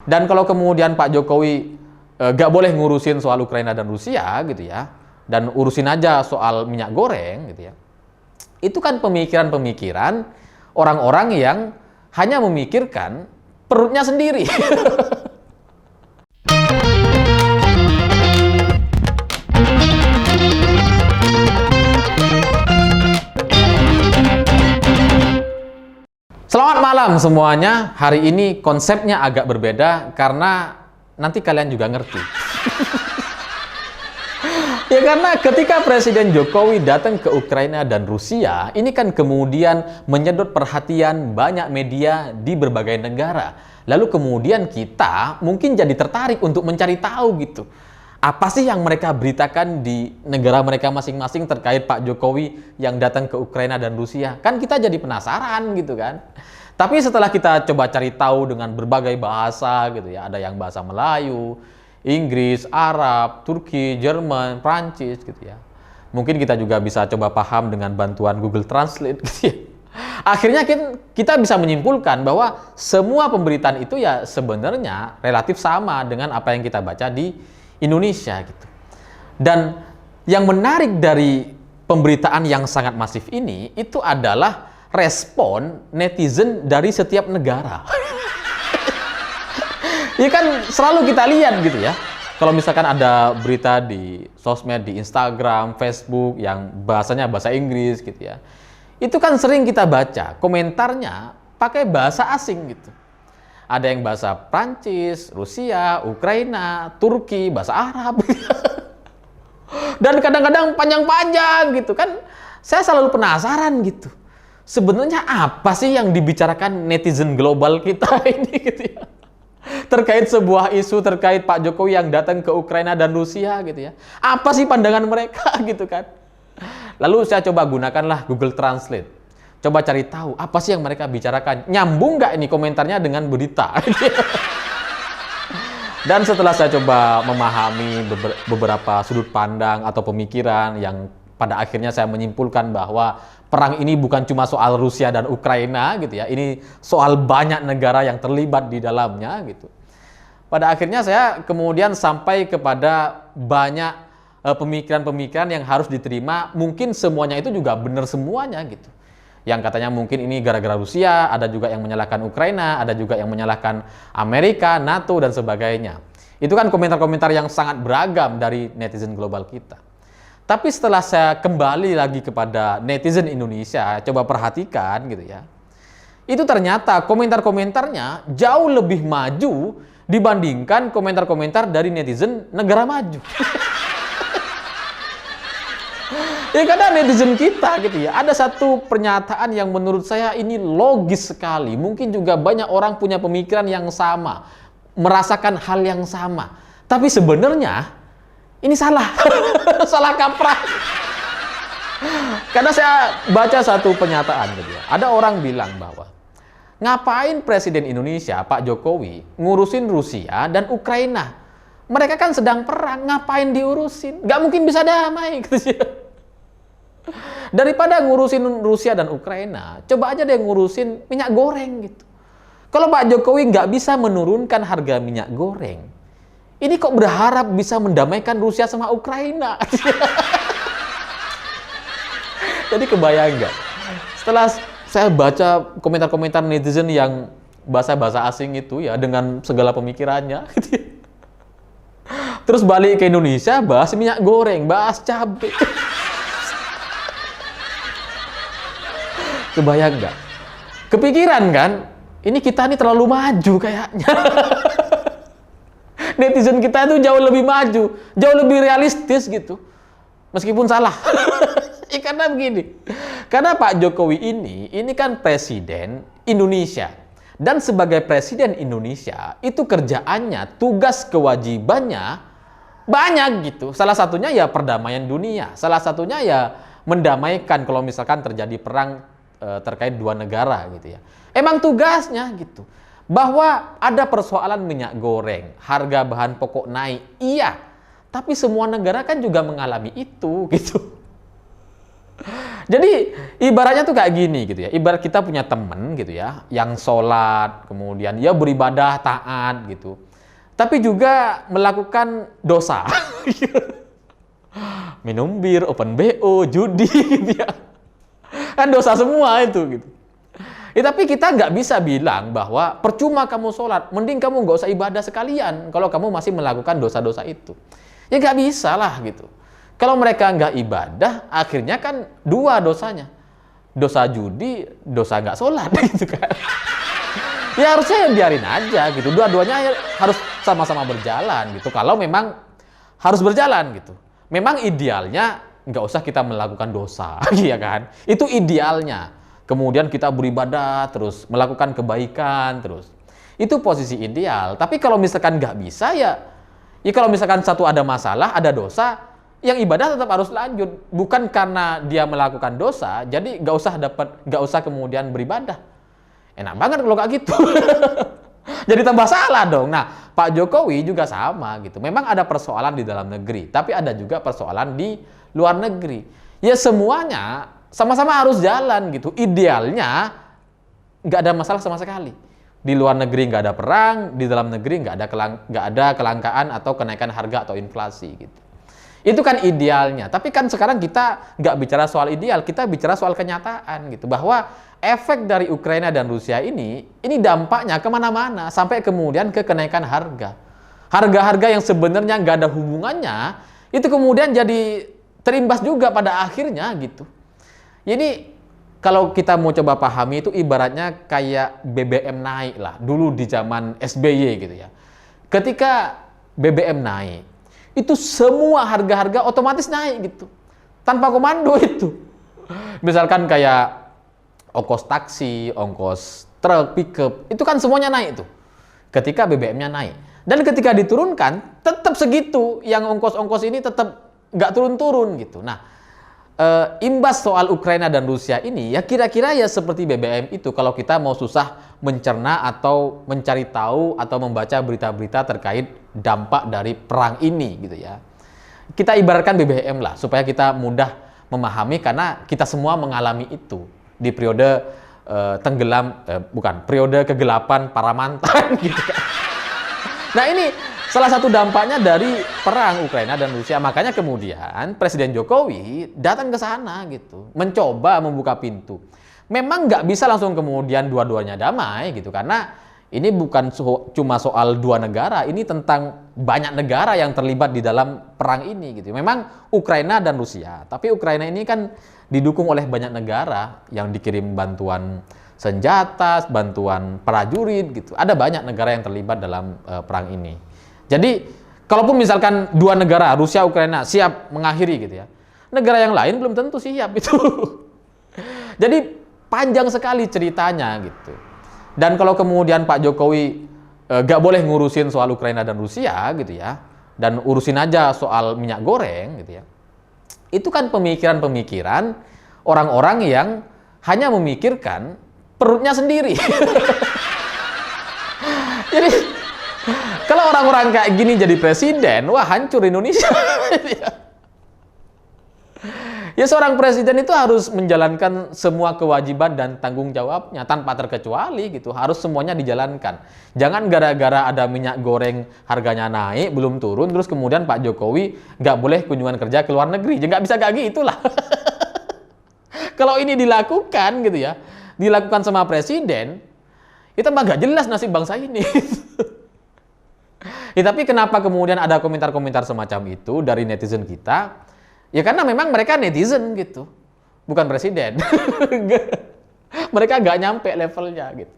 Dan kalau kemudian Pak Jokowi nggak boleh ngurusin soal Ukraina dan Rusia gitu ya, dan urusin aja soal minyak goreng gitu ya, itu kan pemikiran-pemikiran orang-orang yang hanya memikirkan perutnya sendiri. Selamat malam semuanya. Hari ini konsepnya agak berbeda karena nanti kalian juga ngerti. Ya karena ketika Presiden Jokowi datang ke Ukraina dan Rusia, ini kan kemudian menyedot perhatian banyak media di berbagai negara. Lalu kemudian kita mungkin jadi tertarik untuk mencari tahu gitu. Apa sih yang mereka beritakan di negara mereka masing-masing terkait Pak Jokowi yang datang ke Ukraina dan Rusia? Kan kita jadi penasaran gitu kan. Tapi setelah kita coba cari tahu dengan berbagai bahasa gitu ya, ada yang bahasa Melayu, Inggris, Arab, Turki, Jerman, Prancis gitu ya. Mungkin kita juga bisa coba paham dengan bantuan Google Translate gitu ya. Akhirnya kita bisa menyimpulkan bahwa semua pemberitaan itu ya sebenarnya relatif sama dengan apa yang kita baca di Indonesia gitu. Dan yang menarik dari pemberitaan yang sangat masif ini itu adalah respon netizen dari setiap negara. Ya kan selalu kita lihat gitu ya. Kalau misalkan ada berita di sosmed, di Instagram, Facebook yang bahasanya bahasa Inggris gitu ya. Itu kan sering kita baca komentarnya pakai bahasa asing gitu. Ada yang bahasa Prancis, Rusia, Ukraina, Turki, bahasa Arab. Dan kadang-kadang panjang-panjang gitu kan. Saya selalu penasaran gitu. Sebenarnya apa sih yang dibicarakan netizen global kita ini gitu ya. Terkait sebuah isu terkait Pak Jokowi yang datang ke Ukraina dan Rusia gitu ya. Apa sih pandangan mereka gitu kan. Lalu saya coba gunakanlah Google Translate. Coba cari tahu apa sih yang mereka bicarakan. Nyambung nggak ini komentarnya dengan berita? Dan setelah saya coba memahami beberapa sudut pandang atau pemikiran yang pada akhirnya saya menyimpulkan bahwa perang ini bukan cuma soal Rusia dan Ukraina gitu ya. Ini soal banyak negara yang terlibat di dalamnya gitu. Pada akhirnya saya kemudian sampai kepada banyak pemikiran-pemikiran yang harus diterima. Mungkin semuanya itu juga benar semuanya gitu. Yang katanya mungkin ini gara-gara Rusia, ada juga yang menyalahkan Ukraina, ada juga yang menyalahkan Amerika, NATO, dan sebagainya. Itu kan komentar-komentar yang sangat beragam dari netizen global kita. Tapi setelah saya kembali lagi kepada netizen Indonesia, coba perhatikan gitu ya. Itu ternyata komentar-komentarnya jauh lebih maju dibandingkan komentar-komentar dari netizen negara maju. Ya karena netizen kita gitu ya, ada satu pernyataan yang menurut saya ini logis sekali. Mungkin juga banyak orang punya pemikiran yang sama, merasakan hal yang sama. Tapi sebenarnya ini salah, salah kaprah. Karena saya baca satu pernyataan gitu ya. Ada orang bilang bahwa ngapain Presiden Indonesia, Pak Jokowi, ngurusin Rusia dan Ukraina? Mereka kan sedang perang, ngapain diurusin? Gak mungkin bisa damai gitu ya. Daripada ngurusin Rusia dan Ukraina, coba aja deh ngurusin minyak goreng gitu. Kalau Pak Jokowi nggak bisa menurunkan harga minyak goreng, ini kok berharap bisa mendamaikan Rusia sama Ukraina? Jadi kebayang nggak? Setelah saya baca komentar-komentar netizen yang bahasa-bahasa asing itu ya dengan segala pemikirannya, gitu ya. Terus balik ke Indonesia, bahas minyak goreng, bahas cabai. Kebayang nggak? Kepikiran kan? Ini kita nih terlalu maju kayaknya. Netizen kita itu jauh lebih maju, jauh lebih realistis gitu. Meskipun salah. Ya karena begini. Karena Pak Jokowi ini kan presiden Indonesia. Dan sebagai presiden Indonesia, itu kerjaannya, tugas kewajibannya banyak gitu. Salah satunya ya perdamaian dunia. Salah satunya ya mendamaikan kalau misalkan terjadi perang terkait dua negara gitu ya. Emang tugasnya gitu. Bahwa ada persoalan minyak goreng, harga bahan pokok naik, iya. Tapi semua negara kan juga mengalami itu gitu. Jadi ibaratnya tuh kayak gini gitu ya. Ibarat kita punya temen gitu ya, yang sholat, kemudian ya beribadah, taat gitu. Tapi juga melakukan dosa. Minum bir, open BO, judi gitu ya. Kan dosa semua itu gitu. Ya, tapi kita nggak bisa bilang bahwa percuma kamu sholat, mending kamu nggak usah ibadah sekalian kalau kamu masih melakukan dosa-dosa itu. Ya nggak bisa lah gitu. Kalau mereka nggak ibadah, akhirnya kan dua dosanya. Dosa judi, dosa nggak sholat gitu kan. Ya harusnya biarin aja gitu. Dua-duanya harus sama-sama berjalan gitu. Kalau memang harus berjalan gitu. Memang idealnya nggak usah kita melakukan dosa, ya kan? Itu idealnya. Kemudian kita beribadah terus, melakukan kebaikan terus. Itu posisi ideal. Tapi kalau misalkan nggak bisa ya kalau misalkan satu ada masalah, ada dosa, yang ibadah tetap harus lanjut. Bukan karena dia melakukan dosa, jadi nggak usah kemudian beribadah. Enak banget kalau kayak gitu. Jadi tambah salah dong. Nah, Pak Jokowi juga sama gitu. Memang ada persoalan di dalam negeri, tapi ada juga persoalan di luar negeri. Ya semuanya sama-sama harus jalan gitu. Idealnya nggak ada masalah sama sekali. Di luar negeri nggak ada perang, di dalam negeri nggak ada kelangkaan atau kenaikan harga atau inflasi gitu. Itu kan idealnya. Tapi kan sekarang kita nggak bicara soal ideal, kita bicara soal kenyataan gitu. Bahwa efek dari Ukraina dan Rusia ini dampaknya kemana-mana sampai kemudian ke kenaikan harga. Harga-harga yang sebenarnya nggak ada hubungannya itu kemudian jadi terimbas juga pada akhirnya gitu. Jadi kalau kita mau coba pahami itu ibaratnya kayak BBM naik lah dulu di zaman SBY gitu ya. Ketika BBM naik itu semua harga-harga otomatis naik gitu tanpa komando itu. Misalkan kayak ongkos taksi, ongkos truk, pickup, itu kan semuanya naik tuh ketika BBM-nya naik. Dan ketika diturunkan, tetap segitu, yang ongkos-ongkos ini tetap nggak turun-turun gitu. Nah, imbas soal Ukraina dan Rusia ini, ya kira-kira ya seperti BBM itu, kalau kita mau susah mencerna atau mencari tahu atau membaca berita-berita terkait dampak dari perang ini gitu ya. Kita ibaratkan BBM lah, supaya kita mudah memahami karena kita semua mengalami itu di periode periode kegelapan para mantan gitu kan. Nah ini salah satu dampaknya dari perang Ukraina dan Rusia. Makanya kemudian Presiden Jokowi datang ke sana gitu, mencoba membuka pintu. Memang nggak bisa langsung kemudian dua-duanya damai gitu, karena ini bukan cuma soal dua negara, ini tentang banyak negara yang terlibat di dalam perang ini gitu. Memang Ukraina dan Rusia, tapi Ukraina ini kan didukung oleh banyak negara yang dikirim bantuan senjata, bantuan prajurit gitu. Ada banyak negara yang terlibat dalam perang ini. Jadi, kalaupun misalkan dua negara, Rusia, Ukraina, siap mengakhiri gitu ya, negara yang lain belum tentu siap itu. Jadi, panjang sekali ceritanya gitu. Dan kalau kemudian Pak Jokowi gak boleh ngurusin soal Ukraina dan Rusia gitu ya, dan urusin aja soal minyak goreng gitu ya, itu kan pemikiran-pemikiran orang-orang yang hanya memikirkan perutnya sendiri. Jadi kalau orang-orang kayak gini jadi presiden, wah hancur Indonesia. Ya seorang presiden itu harus menjalankan semua kewajiban dan tanggung jawabnya tanpa terkecuali gitu. Harus semuanya dijalankan. Jangan gara-gara ada minyak goreng harganya naik belum turun terus kemudian Pak Jokowi nggak boleh kunjungan kerja ke luar negeri. Ya nggak bisa kayak gitu lah. Kalau ini dilakukan gitu ya, dilakukan sama presiden, itu mah nggak jelas nasib bangsa ini. Ya, tapi kenapa kemudian ada komentar-komentar semacam itu dari netizen kita? Ya karena memang mereka netizen gitu, bukan presiden. Mereka nggak nyampe levelnya gitu.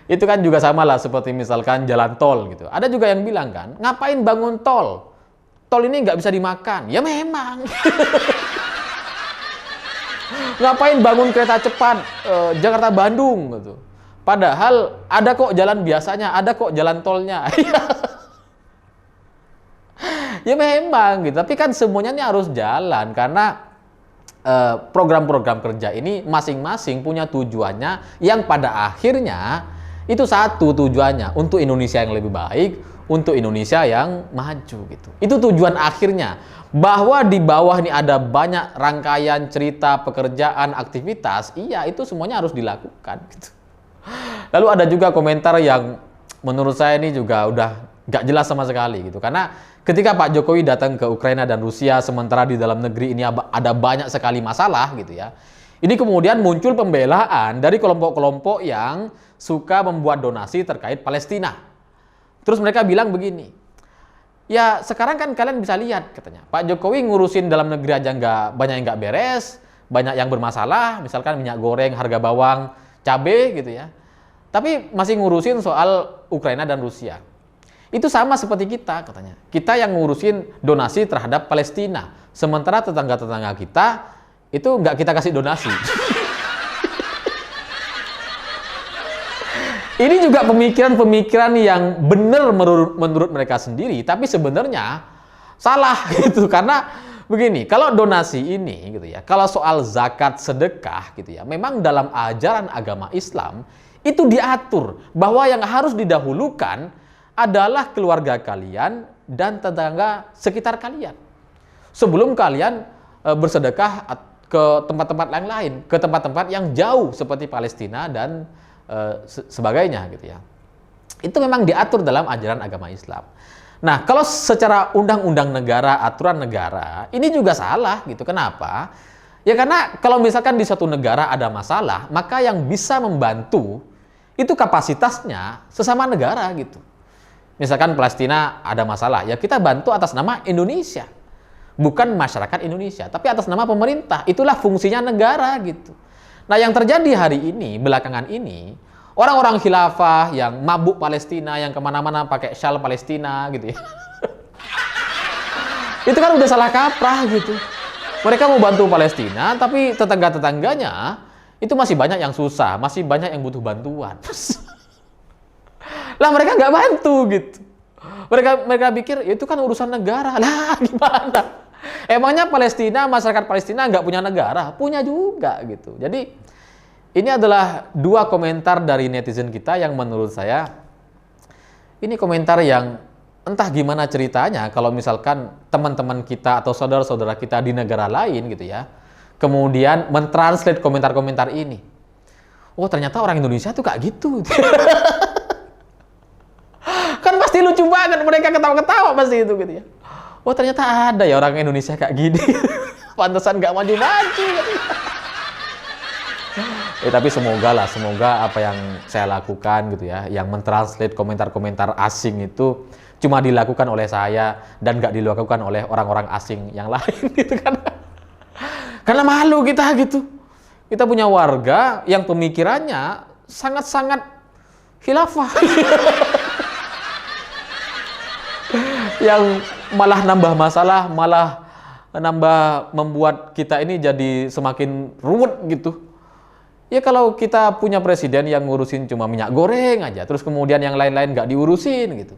Itu kan juga sama lah seperti misalkan jalan tol gitu. Ada juga yang bilang kan, ngapain bangun tol? Tol ini nggak bisa dimakan. Ya memang. Ngapain bangun kereta cepat Jakarta-Bandung gitu. Padahal ada kok jalan biasanya, ada kok jalan tolnya. Ya memang gitu, tapi kan semuanya ini harus jalan karena program-program kerja ini masing-masing punya tujuannya yang pada akhirnya itu satu tujuannya untuk Indonesia yang lebih baik, untuk Indonesia yang maju gitu. Itu tujuan akhirnya. Bahwa di bawah ini ada banyak rangkaian cerita, pekerjaan, aktivitas, iya itu semuanya harus dilakukan gitu. Lalu ada juga komentar yang menurut saya ini juga udah gak jelas sama sekali gitu. Karena ketika Pak Jokowi datang ke Ukraina dan Rusia, sementara di dalam negeri ini ada banyak sekali masalah gitu ya. Ini kemudian muncul pembelaan dari kelompok-kelompok yang suka membuat donasi terkait Palestina. Terus mereka bilang begini, ya sekarang kan kalian bisa lihat katanya, Pak Jokowi ngurusin dalam negeri aja banyak yang nggak beres, banyak yang bermasalah, misalkan minyak goreng, harga bawang, cabai gitu ya. Tapi masih ngurusin soal Ukraina dan Rusia. Itu sama seperti kita katanya. Kita yang ngurusin donasi terhadap Palestina, sementara tetangga-tetangga kita itu nggak kita kasih donasi. Ini juga pemikiran-pemikiran yang benar menurut mereka sendiri, tapi sebenarnya salah gitu. Karena begini, kalau donasi ini gitu ya, kalau soal zakat, sedekah gitu ya, memang dalam ajaran agama Islam itu diatur bahwa yang harus didahulukan adalah keluarga kalian dan tetangga sekitar kalian. Sebelum kalian bersedekah ke tempat-tempat yang lain, ke tempat-tempat yang jauh seperti Palestina dan sebagainya gitu ya. Itu memang diatur dalam ajaran agama Islam. Nah, kalau secara undang-undang negara, aturan negara, ini juga salah gitu. Kenapa? Ya karena kalau misalkan di suatu negara ada masalah, maka yang bisa membantu itu kapasitasnya sesama negara gitu. Misalkan Palestina ada masalah, ya kita bantu atas nama Indonesia. Bukan masyarakat Indonesia, tapi atas nama pemerintah. Itulah fungsinya negara gitu. Nah, yang terjadi hari ini, belakangan ini, orang-orang khilafah yang mabuk Palestina, yang kemana-mana pakai syal Palestina gitu ya. Itu kan udah salah kaprah gitu. Mereka mau bantu Palestina, tapi tetangga-tetangganya itu masih banyak yang susah, masih banyak yang butuh bantuan. Lah mereka nggak bantu gitu. Mereka pikir itu kan urusan negara. Lah gimana? Emangnya Palestina, masyarakat Palestina nggak punya negara? Punya juga gitu. Jadi ini adalah dua komentar dari netizen kita yang menurut saya ini komentar yang entah gimana ceritanya kalau misalkan teman-teman kita atau saudara-saudara kita di negara lain gitu ya, kemudian mentranslate komentar-komentar ini. Oh ternyata orang Indonesia tuh kayak gitu. Kan pasti lucu banget, mereka ketawa-ketawa pasti itu gitu ya. Oh ternyata ada ya orang Indonesia kayak gini. Pantesan gak maju-maju. Tapi semoga apa yang saya lakukan gitu ya, yang mentranslate komentar-komentar asing itu cuma dilakukan oleh saya dan gak dilakukan oleh orang-orang asing yang lain gitu kan. Karena malu kita gitu. Kita punya warga yang pemikirannya sangat-sangat khilafah. Yang malah nambah masalah, malah nambah membuat kita ini jadi semakin ruwet gitu. Ya kalau kita punya presiden yang ngurusin cuma minyak goreng aja, terus kemudian yang lain-lain nggak diurusin gitu.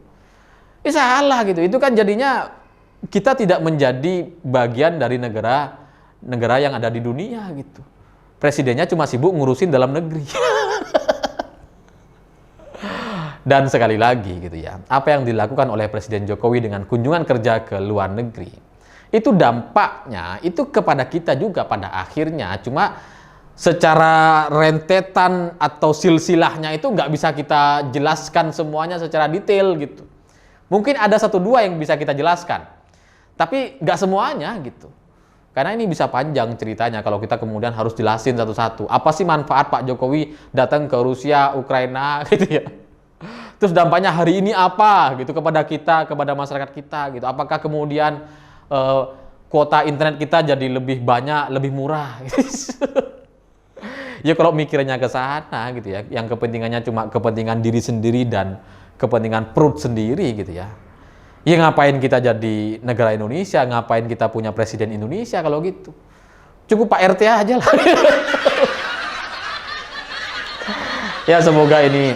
Ya salah gitu. Itu kan jadinya kita tidak menjadi bagian dari negara yang ada di dunia gitu. Presidennya cuma sibuk ngurusin dalam negeri. Dan sekali lagi gitu ya, apa yang dilakukan oleh Presiden Jokowi dengan kunjungan kerja ke luar negeri, itu dampaknya itu kepada kita juga pada akhirnya, cuma secara rentetan atau silsilahnya itu nggak bisa kita jelaskan semuanya secara detail gitu. Mungkin ada satu dua yang bisa kita jelaskan, tapi nggak semuanya gitu. Karena ini bisa panjang ceritanya kalau kita kemudian harus jelasin satu-satu. Apa sih manfaat Pak Jokowi datang ke Rusia, Ukraina gitu ya. Terus dampaknya hari ini apa gitu kepada kita, kepada masyarakat kita gitu. Apakah kemudian kuota internet kita jadi lebih banyak, lebih murah? Ya kalau mikirnya ke sana gitu ya, yang kepentingannya cuma kepentingan diri sendiri dan kepentingan perut sendiri gitu ya. Ya ngapain kita jadi negara Indonesia, ngapain kita punya presiden Indonesia kalau gitu. Cukup Pak RT aja lah. Ya semoga ini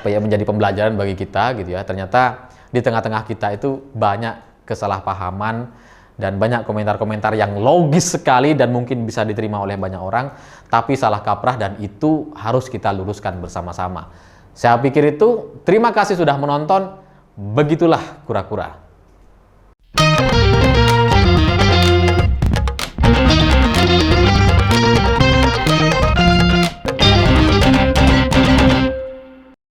menjadi pembelajaran bagi kita gitu ya. Ternyata di tengah-tengah kita itu banyak kesalahpahaman dan banyak komentar-komentar yang logis sekali dan mungkin bisa diterima oleh banyak orang, tapi salah kaprah dan itu harus kita luruskan bersama-sama. Saya pikir itu. Terima kasih sudah menonton. Begitulah kura-kura.